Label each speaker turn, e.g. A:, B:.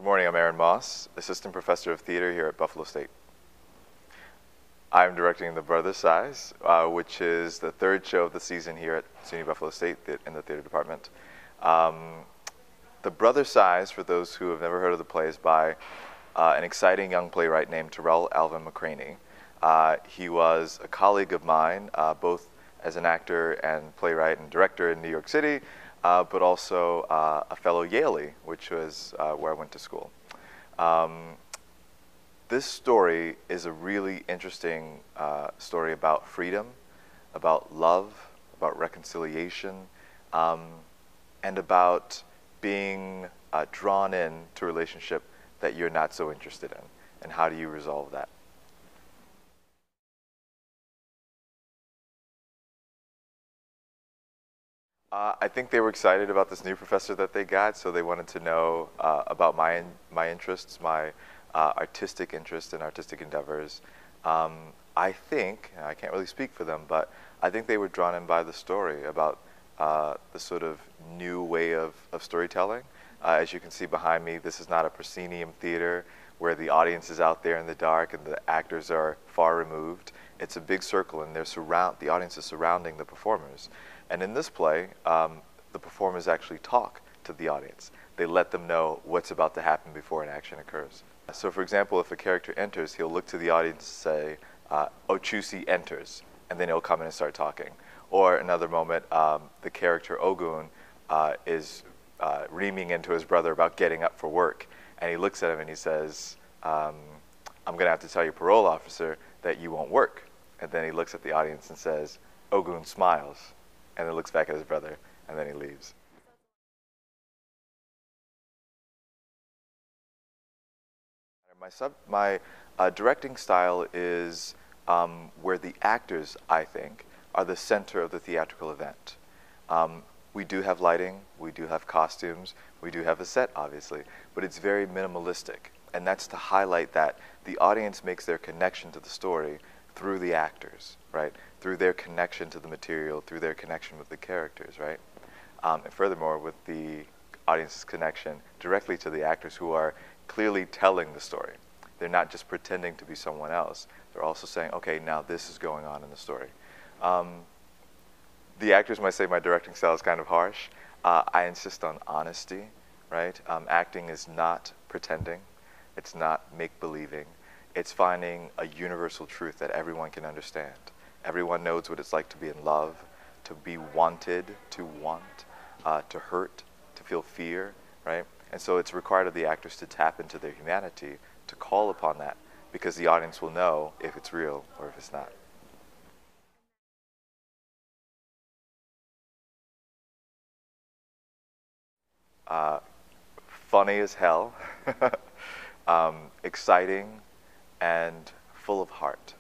A: Good morning, I'm Aaron Moss, Assistant Professor of Theater here at Buffalo State. I'm directing The Brother Size, which is the third show of the season here at SUNY Buffalo State in the theater department. The Brother Size, for those who have never heard of the play, is by an exciting young playwright named Terrell Alvin McCraney. He was a colleague of mine, both as an actor and playwright and director in New York City, but also a fellow Yalie, which was where I went to school. This story is a really interesting story about freedom, about love, about reconciliation, and about being drawn in to a relationship that you're not so interested in, and how do you resolve that? I think they were excited about this new professor that they got, so they wanted to know about my interests, my artistic interests and artistic endeavors. I think, I can't really speak for them, but I think they were drawn in by the story about the sort of new way of storytelling. As you can see behind me, this is not a proscenium theater where the audience is out there in the dark and the actors are far removed. It's a big circle, and the audience is surrounding the performers. And in this play, the performers actually talk to the audience. They let them know what's about to happen before an action occurs. So for example, if a character enters, he'll look to the audience and say, Ochusi enters, and then he'll come in and start talking. Or another moment, the character Ogun is reaming into his brother about getting up for work, and he looks at him and he says, I'm going to have to tell your parole officer that you won't work. And then he looks at the audience and says, Ogun smiles, and then looks back at his brother, and then he leaves. My directing style is where the actors, I think, are the center of the theatrical event. We do have lighting, we do have costumes, we do have a set, obviously, but it's very minimalistic. And that's to highlight that the audience makes their connection to the story through the actors, right? Through their connection to the material, through their connection with the characters, right? And furthermore, with the audience's connection directly to the actors who are clearly telling the story. They're not just pretending to be someone else. They're also saying, okay, now this is going on in the story. The actors might say my directing style is kind of harsh. I insist on honesty, right? Acting is not pretending. It's not make-believing. It's finding a universal truth that everyone can understand. Everyone knows what it's like to be in love, to be wanted, to want, to hurt, to feel fear, right? And so it's required of the actors to tap into their humanity, to call upon that, because the audience will know if it's real or if it's not. Funny as hell, exciting, and full of heart.